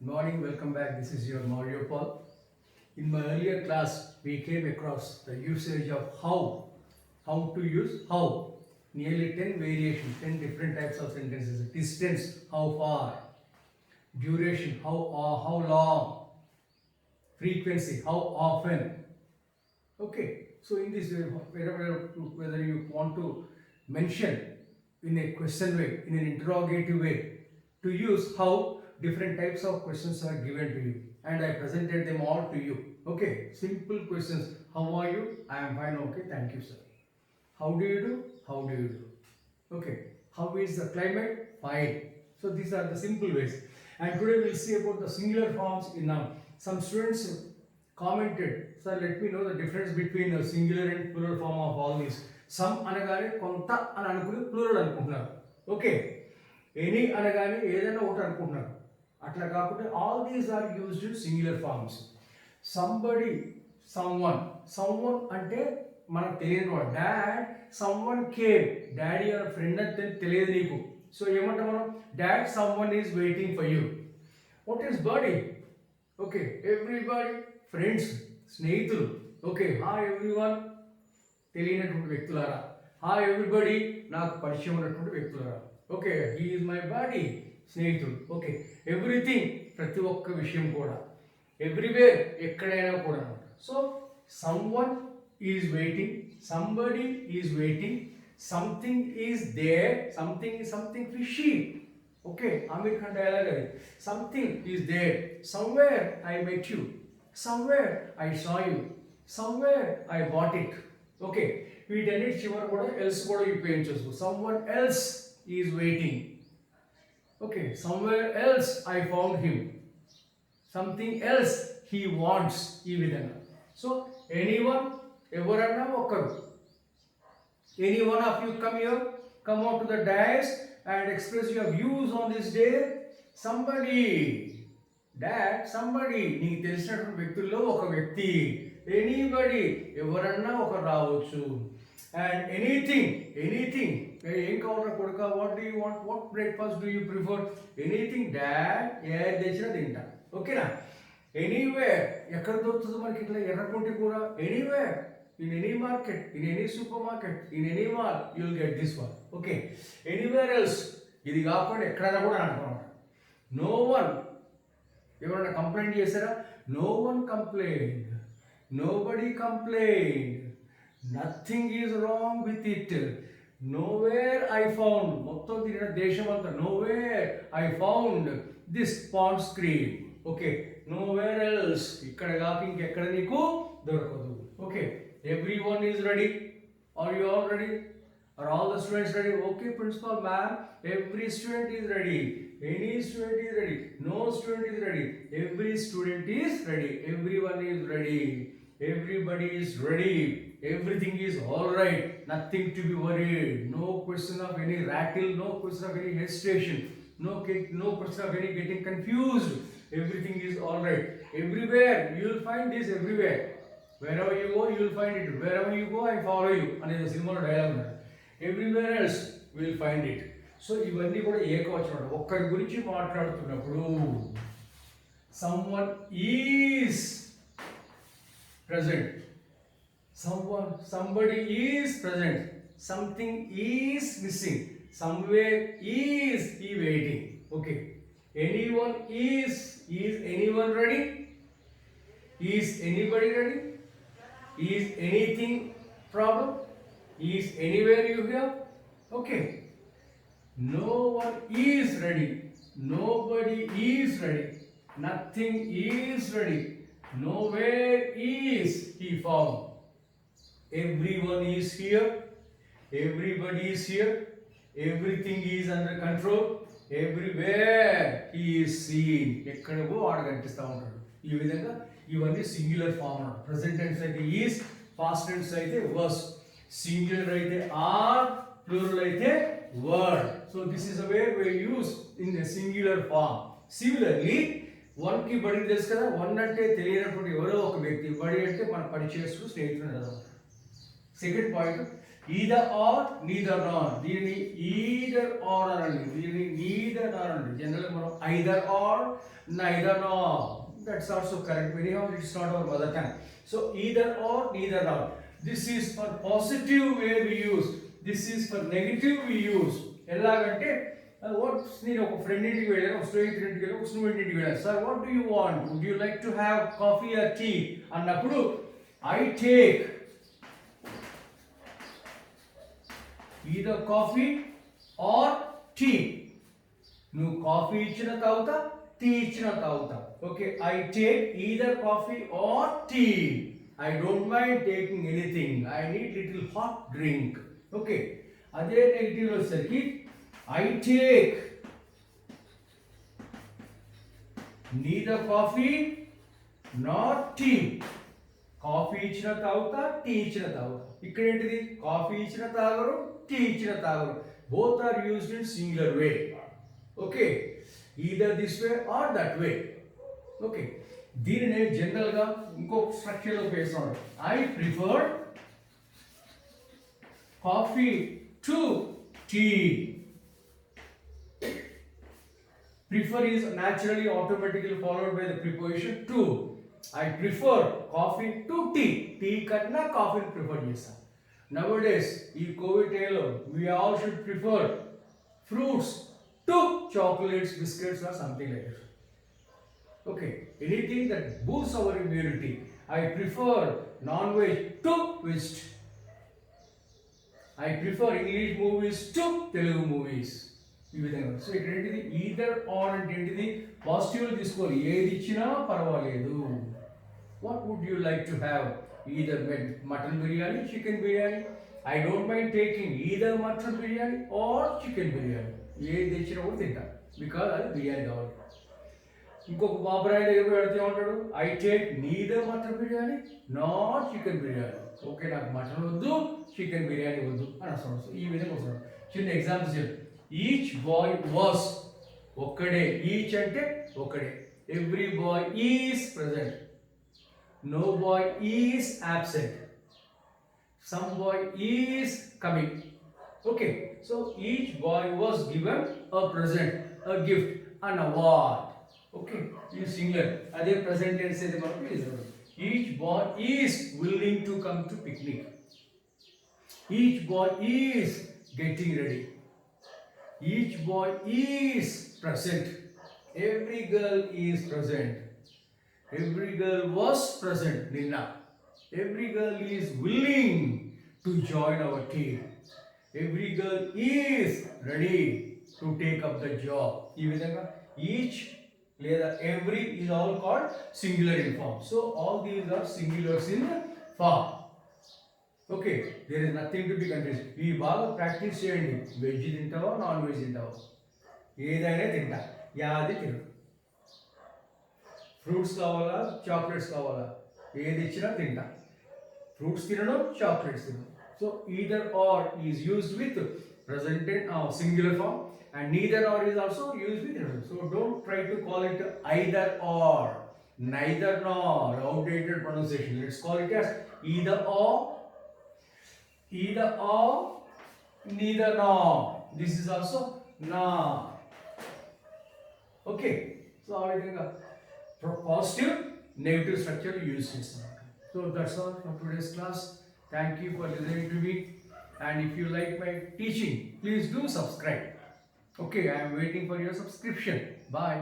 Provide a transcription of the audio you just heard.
Good morning, welcome back. This is your Mario Paul. In my earlier class, we came across the usage of how to use how. Nearly 10 variations, 10 different types of sentences. Distance, how far. Duration, how long. Frequency, how often. Okay, so in this way, whether you want to mention in a question way, in an interrogative way, to use how different types of questions are given to you, and I presented them all to you. Okay, simple questions. How are you? I am fine. Okay, thank you, sir. How do you do? How do you do? Okay, how is the climate? Fine. So these are the simple ways. And today we'll see about the singular forms in noun. Some students commented, sir, let me know the difference between the singular and plural form of all these. Some అనగానే కొంత అని అనుకుని plural అనుకుంటున్నారు. Okay, any అనగానే ఏదైనా ఒకటి అనుకుంటున్నారు. అట్లా కాకుండా all these are used in singular forms. Somebody, someone అంటే మనకు తెలియని వాడు. Dad, someone came, daddy or friend అని తెలియదు నీకు. సో ఏమంటాం మనం? Dad, someone is waiting for you. What is buddy? Okay, everybody, friends, స్నేహితులు. ఓకే, హాయ్ ఎవ్రీవన్, తెలియనటువంటి వ్యక్తులారా. హాయ్ ఎవ్రీబడి, నాకు పరిచయం ఉన్నటువంటి వ్యక్తులారా. Okay, he is my buddy, స్నేహితుడు. ఓకే, ఎవ్రీథింగ్, ప్రతి ఒక్క విషయం కూడా. ఎవ్రీవేర్, ఎక్కడైనా కూడా. So someone is waiting, somebody is waiting, something is there, something fishy. Okay, Aamir Khan dialogue అది. Something is there, somewhere I met you, somewhere I saw you, somewhere I bought it. Okay, వీటన్నిటి చివరి కూడా else కూడా ఉపయోగించవచ్చు. Someone else is waiting. Okay, somewhere else I found him, something else he wants. ఈ విధంగా. So anyone, ఎవరన్నా ఒక్కరు. Any one of you come here, come out to the dais and express your views on this day. Somebody, dad, somebody, నీకు తెలిసినటువంటి వ్యక్తుల్లో ఒక వ్యక్తి. Anybody, ఎవరన్నా ఒకరు రావచ్చు. అండ్ ఎనీథింగ్, ఏం కావాలన్నా కొడుక, what do you want, what breakfast do you prefer, anything dad, ఏది తెచ్చినా తింటా. ఓకేనా? ఎనీవేర్, ఎక్కడ దొరుకుతుందో మనకి ఇట్లా ఎర్రకుంటి కూర. Anywhere, in any market, in any supermarket, in any mall, you will get this one. Okay, anywhere else, ఇది కాకుండా ఎక్కడైనా కూడా అనుకోండి. నో వన్, ఎవరైనా కంప్లైంట్ చేశారా? No one complaint, nobody complaint, nothing is wrong with it, nowhere I found, మొత్తం తిరిగిన దేశం అంతా, nowhere I found this pond screen. Okay, nowhere else, ఇక్కడ కాక ఇంకెక్కడ నీకు దొరకదు. Okay, everyone is ready. Are you all ready? Are all the students ready? Okay, principal ma'am, every student is ready. Any student is ready. No student is ready. Every student is ready. Everyone is ready. Everybody is ready. Everything is all right. Nothing to be worried. No question of any rattle. No question of any hesitation. No question of any getting confused. Everything is all right. Everywhere you will find this. Everywhere. Wherever you go, you will find it. Wherever you go, I follow you. అనేది సినిమాలో dialogue ఉన్నది. Everywhere else will find it. So ఇవన్నీ కూడా ఏకవచనం. ఒక్కరి గురించి మాట్లాడుతున్నప్పుడు someone is present, somebody is present, something is missing, somewhere is he waiting. Okay, anyone is anyone ready? Is anybody ready? Is anything problem? Is anywhere you hear? Okay. No one is ready. Nobody is ready. Nothing is ready. Nowhere is he found. Everyone is here. Everybody is here. Everything is under control. Everywhere he is seen. ఎక్కడికో ఆడ కనిపిస్తూ ఉంటాడు. ఈ విధంగా ఇవన్నీ singular form అన్నమాట. Present tense అయితే is, past tense అయితే వర్స్, సింగులర్ అయితే ఆర్, ప్లూరల్ అయితే were. So this is a way we use in a singular form. Similarly one కి బడి తెలుసు కదా. వన్ అంటే తెలియనటువంటి ఎవరో ఒక వ్యక్తి, బడి అంటే మన పరిచయస్తుడు, స్నేహితుడు కదా. Second point, either or, neither nor. దీనిని either or అనండి, దీనిని neither nor అనండి. జనరల్గా మనం either or, neither nor. That's also correct. Anyhow, it's not our mother tongue. So either or, neither nor. This is for positive way we use. This is for negative we use. ఎలాగంటే నేను ఒక friend ఇంటికి వెళ్ళాను, ఒక స్నేహితుడి ఇంటికి వెళ్ళాను, ఒక స్టూడెంట్ ఇంటికి వెళ్ళాను. Sir what do you want, would you like to have coffee or tea అన్నప్పుడు I take either coffee or tea. నువ్వు కాఫీ ఇచ్చిన తాగుతా, టీ ఇచ్చిన తాగుతా. Okay, I take either coffee or tea. I don't mind taking anything, I need little hot drink. Okay, అదే negative వచ్చేసరికి I take neither coffee nor tea. Coffee ఇచ్చిన తాగుతా, tea ఇచ్చిన తాగుతా. ఇక్కడ ఏంటిది, కాఫీ ఇచ్చిన తాగరు, టీ ఇచ్చిన తాగరు. Both are used in singular way. Okay, either this way or that way. Okay, దీనిని జనరల్ గా ఇంకొక స్ట్రక్చర్ లో ఉపయోగిస్తున్నాడు. I prefer coffee to tea. Prefer is naturally automatically followed by the preposition to. I prefer coffee to tea. Tea కన్నా coffee prefer చేస్తాను. Nowadays ఈ Covid టైంలో we all should prefer fruits to chocolates, biscuits or something like that. Okay, anything that boosts our immunity. I prefer non-veg to veg. I prefer English movies to Telugu movies. ఈ విధంగా. So ఇక్కడ ఏంటిది, either are అంటే ఏంటిది, positive తీసుకోవాలి, ఏది ఇచ్చినా పర్వాలేదు. What would you like to have, either mutton biryani, chicken biryani. I don't mind taking either mutton biryani or chicken biryani. ఏది తెచ్చినా కూడా తింటా, బికాజ్ అది బిర్యానీ కావాలి. ఇంకొక బాబరాయి దగ్గర పెడితే ఉంటాడు, I take neither mutton biryani not chicken biryani. Okay, నాకు మటన్ వద్దు, చికెన్ బిర్యానీ వద్దు అని వస్తున్నాడు. సో ఈ విధంగా వస్తున్నాడు. చిన్న ఎగ్జాంపుల్స్ చెప్పు. ఈచ్ బాయ్ వాస్, ఒక్కడే. ఈచ్ అంటే ఒక్కడే. Every boy is present. No boy is absent. Some boy is coming. Okay, so each boy was given a present, a gift, an award. Okay, ఇది singular. అదే present tense అయితే మనకు is. Each boy is willing to come to picnic. Each boy is getting ready. Each boy is present. Every girl is present. Every girl was present. Ninna. Every girl is willing to join our team. Every girl is ready to take up the job. ఈ విధంగా each లేదా every is all called singular in form. So all these are singulars in form. Okay, there is nothing to be confuse. ఇవి బాగా practice చేయండి. Veg తింటావా, non veg తింటావా, ఏదైనా తింటా, యాది తిను. ఫ్రూట్స్ కావాలా, చాక్లెట్స్ కావాలా, ఏది ఇచ్చినా తింటా. ఫ్రూట్స్ తినడం, చాక్లెట్స్ తినడం. So either are is used with present singular form, and neither or is also used with neither. So don't try to call it either or, neither nor, outdated pronunciation. Let's call it as either or, neither nor. This is also nor. Okay, so I think positive negative structure use this. So that's all for today's class. Thank you for listening to me, and if you like my teaching, please do subscribe. Okay, I am waiting for your subscription. Bye.